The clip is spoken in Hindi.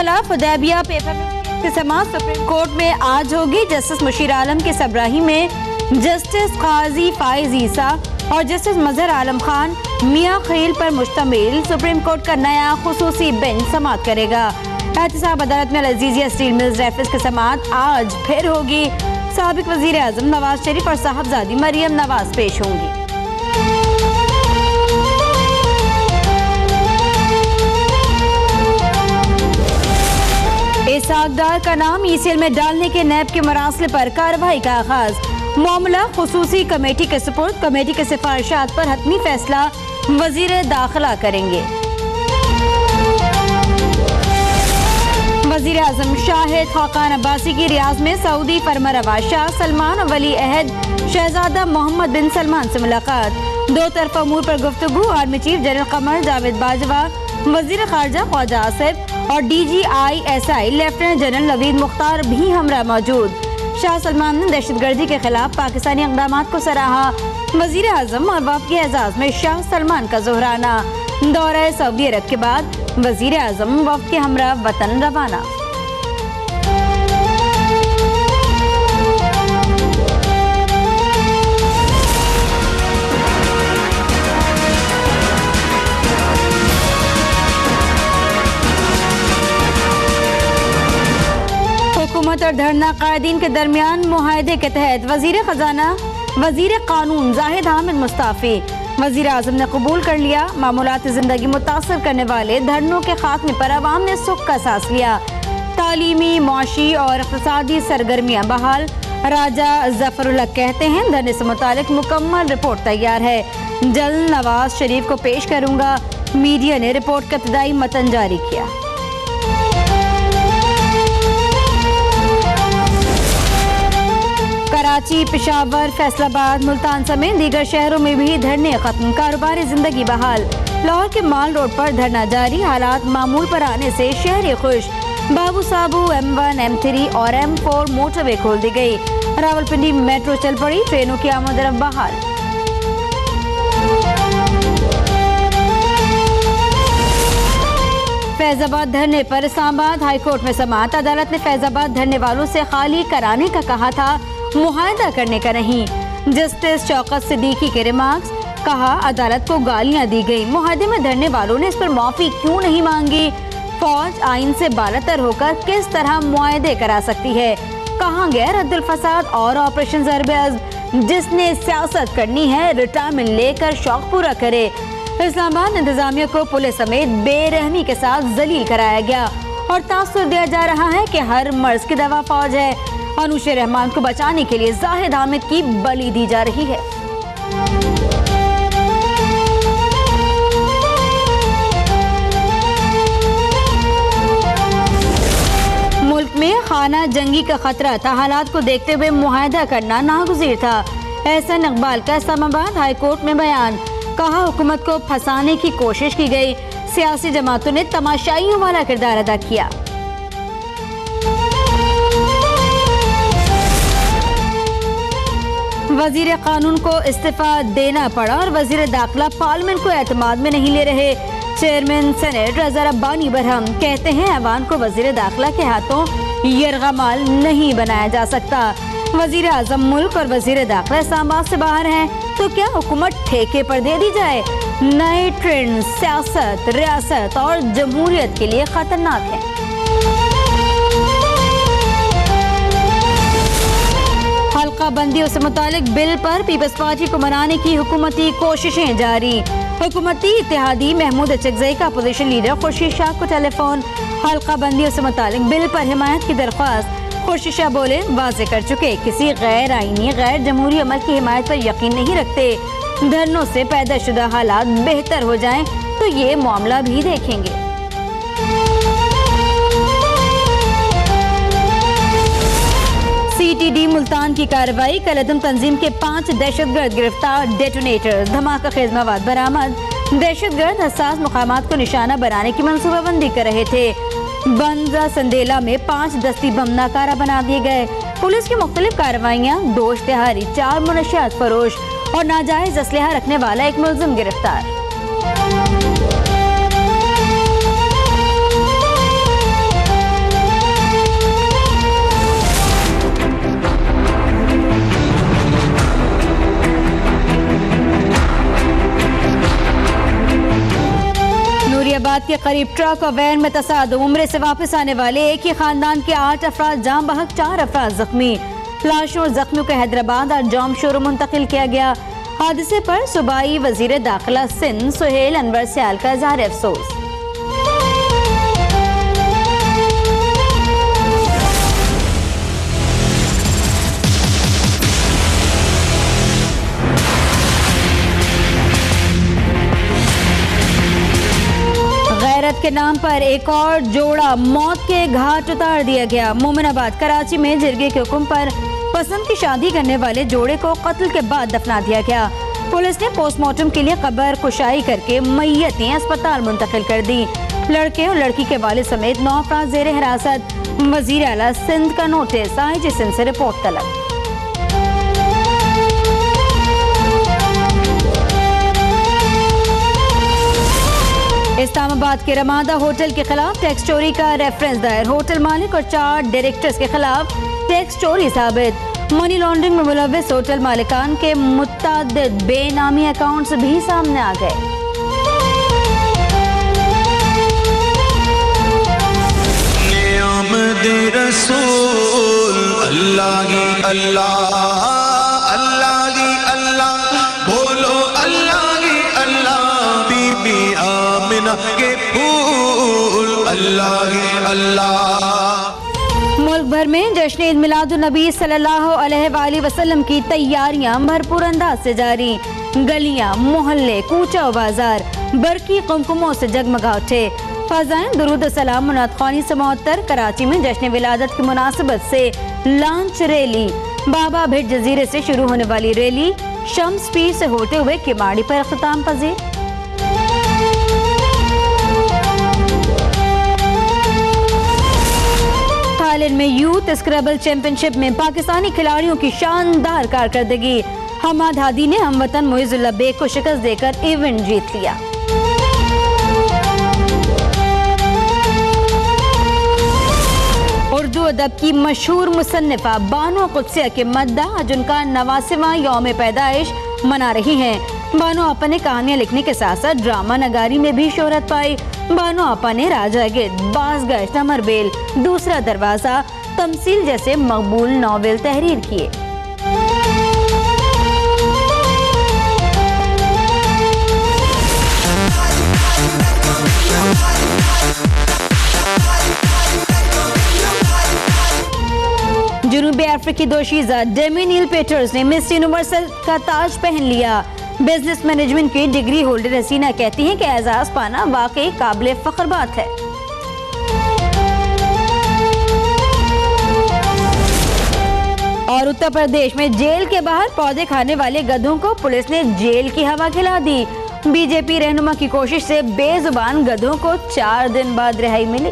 खिलाफ हुदैबिया पेपर की समाअत सुप्रीम कोर्ट में आज होगी। जस्टिस मुशीर आलम के सबराही में जस्टिस काजी फाइज ईसा और जस्टिस मजहर आलम खान मियां खलील पर मुश्तमिल सुप्रीम कोर्ट का नया खुसूसी बेंच समाअत करेगा। एहतसाब अदालत में अल-अज़ीज़िया स्टील मिल्स रैफिस की समाअत आज फिर होगी। साबिक वज़ीर आज़म नवाज शरीफ और साहबजादी मरियम नवाज पेश होंगी। इसाकदार का नाम ईसीएल में डालने के नैब के मरासले पर कार्रवाई का आगाज। मामला खुसूसी कमेटी के सुपुर्द। कमेटी के सिफारिशात पर हतमी फैसला वजीर दाखिला करेंगे। वजीर आजम शाहिद खाकान अब्बासी की रियाज में सऊदी फरमारवा शाह सलमान और वली अहद शहजादा मोहम्मद बिन सलमान से मुलाकात। दो तरफा अमूर पर गुफ्तगू। Army chief general Qamar Javed Bajwa, वजीर खारजा ख्वाजा आसिफ और DGISI lieutenant general Naveed Mukhtar भी हमरा मौजूद। शाह सलमान ने दहशतगर्दी के खिलाफ पाकिस्तानी इक़दामात को सराहा। वजीर आजम और वफ़द के एजाज़ में शाह सलमान का जोहराना। दौरा सऊदी अरब के बाद वजीर आजम वफ़द के हमरा वतन रवाना। हुकूमत और धरना कायदीन के दरमियान मुआहदे के तहत वजीर खजाना वजीर कानून जाहिद हामिद मुस्ताफी। वजीर आजम ने कबूल कर लिया। मामूलात जिंदगी मुतासर करने वाले धरनों के खात्मे पर अवाम ने सुख का सांस लिया। तालीमी, मुआशी और इक़्तिसादी सरगर्मियाँ बहाल। राजा जफरुल्लाह कहते हैं धरने से मुतालिक मुकम्मल रिपोर्ट तैयार है, जल्द नवाज शरीफ को पेश करूँगा। मीडिया ने रिपोर्ट का इब्तदाई मतन जारी किया। कराची, पेशावर, फैसलाबाद, मुल्तान समेत दीगर शहरों में भी धरने खत्म। कारोबारी जिंदगी बहाल। लाहौर के माल रोड पर धरना जारी। हालात मामूल पर आने से शहरी खुश। बाबू साबू, M1, M3 और M4 मोटरवे खोल दी गई। रावलपिंडी मेट्रो चल पड़ी। ट्रेनों की आमद-ओ-रफ्त बहाल। फैजाबाद धरने पर इस्लामाबाद हाईकोर्ट में समाअत। अदालत ने फैजाबाद धरने वालों से खाली कराने का कहा था, मुआहदा करने का नहीं। जस्टिस शौकत सिद्दीकी के रिमार्क्स। कहा, अदालत को गालियां दी गई। मुआहदे में धरने वालों ने इस पर माफी क्यों नहीं मांगी? फौज आइन से बालातर होकर किस तरह मुआहदे करा सकती है? कहाँ गया रद्दुल फसाद और ऑपरेशन ज़र्ब-ए-अज़्ब? जिसने सियासत करनी है रिटायरमेंट लेकर शौक पूरा करे। इस्लामाबाद इंतजामिया को पुलिस समेत बेरहमी के साथ जलील कराया गया और तासुर दिया जा रहा है कि हर मर्ज की दवा फौज है। अनुशे रहमान को बचाने के लिए जाहिद हामिद की बलि दी जा रही है। मुल्क में खाना जंगी का खतरा था। हालात को देखते हुए मुआहदा करना नागुज़ीर था। एहसन इकबाल का इस्लामाबाद हाईकोर्ट में बयान। कहा, हुकूमत को फंसाने की कोशिश की गई। सियासी जमातों ने तमाशाइयों वाला किरदार अदा किया। वजीर कानून को इस्तीफा देना पड़ा और वजीर दाखिला पार्लियामेंट को एतमाद में नहीं ले रहे। चेयरमैन सेनेट रज़ा रब्बानी बरहम कहते हैं, ऐवान को वजीर दाखिला के हाथों यरगमाल नहीं बनाया जा सकता। वजीर आजम मुल्क और वजीर दाखिला इस्लामाबाद से बाहर हैं, तो क्या हुकूमत ठेके पर दे दी जाए? नए ट्रेंड सियासत, रियासत और जमहूरियत के लिए खतरनाक है। हल्का बंदियों से मुतालिक बिल पर पीपल्स पार्टी को मनाने की हुकूमती कोशिशें जारी। हुकूमती इत्तेहादी महमूद अचकज़ई का अपोजिशन लीडर खुर्शीद शाह को टेलीफोन। हल्का बंदियों से मुतालिक बिल पर हिमायत की दरख्वास्त। खुर्शीद शाह बोले, वाज़े कर चुके किसी गैर आईनी गैर जमहूरी अमल की हिमायत पर यकीन नहीं रखते। धरनों से पैदा शुदा हालात बेहतर हो जाएं तो ये मामला भी देखेंगे। CTD मुल्तान की कार्रवाई। कलअदम तंजीम के 5 दहशतगर्द गिरफ्तार। डेटोनेटर्स, धमाका खेज मवाद बरामद। दहशतगर्द हसास मुकामात को निशाना बनाने की मंसूबाबंदी कर रहे थे। बंजा संदेला में 5 दस्ती बम नाकारा बना दिए गए। पुलिस की मुख्तलिफ कार्रवाइयाँ। 2 इश्तिहारी, 4 मुनशियात फरोश और नाजायज असलहा रखने वाला एक मुलजिम गिरफ्तार। फैसलाबाद के करीब ट्रक और वैन में तसादुम। उम्रे से वापस आने वाले एक ही खानदान के 8 अफराद जाम बहक, 4 अफराद जख्मी। लाशों और जख्मियों को हैदराबाद और जॉम शोर मुंतकिल किया गया। हादसे पर सूबाई वजीर दाखिला सिंध सुहेल अनवर सियाल का इज़हार अफसोस। गैरत के नाम पर एक और जोड़ा मौत के घाट उतार दिया गया। मोमिनाबाद कराची में जिरगे के हुक्म पर पसंद की शादी करने वाले जोड़े को कत्ल के बाद दफना दिया गया। पुलिस ने पोस्टमार्टम के लिए कब्र कुशाई करके मैयतें अस्पताल मुंतकिल कर दी। लड़के और लड़की के वालिद समेत 9 अफराद जेर हिरासत। वजीर आला सिंध का नोटिस, आईजी सिंध से रिपोर्ट तलब। इस्लामाबाद के रमादा होटल के खिलाफ टैक्स चोरी का रेफरेंस दायर। होटल मालिक और 4 डायरेक्टर्स के खिलाफ टैक्स चोरी साबित। मनी लॉन्ड्रिंग में मुलव्विस होटल मालिकान के मुत्तादिद बेनामी अकाउंट्स भी सामने आ गए। मुल्क भर में जश्न ईद मिलादुन नबी सल्लल्लाहु अलैहि वसल्लम की तैयारियां भरपूर अंदाज से जारी। गलियां, मोहल्ले, कूचा बाजार बरकी कुमकुमों से जगमगा उठे। फजाएं दुरूद सलाम मुनाद ख्वानी से मुअत्तर। कराची में जश्न विलादत की मुनासिबत से लॉन्च रैली। बाबा भिट जजीरे से शुरू होने वाली रैली शम्स पीर से होते हुए किमाड़ी पर अख्ताम पजीर। थाईलैंड में यूथ स्क्रैबल चैंपियनशिप में पाकिस्तानी खिलाड़ियों की शानदार कारकर्दगी। हमाद हादी ने हमवतन मुइजुल्लाह बेग को शिकस्त देकर इवेंट जीत लिया। उर्दू अदब की मशहूर मुसन्निफा बानो कुद्सिया के मद्दा आज उनका 89वां यौम पैदाइश मना रही हैं। बानो आपा ने कहानियां लिखने के साथ साथ ड्रामा नगारी में भी शोहरत पाई। बानो आपा ने राजा गिद्ध, बाज़गश्त, अमरबेल, दूसरा दरवाजा, तमसील जैसे मकबूल नॉवेल तहरीर किए। जनूबी अफ्रीकी दोशीज़ा डेमी नील पीटर्स ने मिस यूनिवर्सल का ताज पहन लिया। बिजनेस मैनेजमेंट की डिग्री होल्डर हसीना कहती हैं कि एजाज पाना वाकई काबिल फख्र बात है। और उत्तर प्रदेश में जेल के बाहर पौधे खाने वाले गधों को पुलिस ने जेल की हवा खिला दी। बीजेपी रहनुमा की कोशिश से बेजुबान गधों को 4 दिन बाद रिहाई मिली।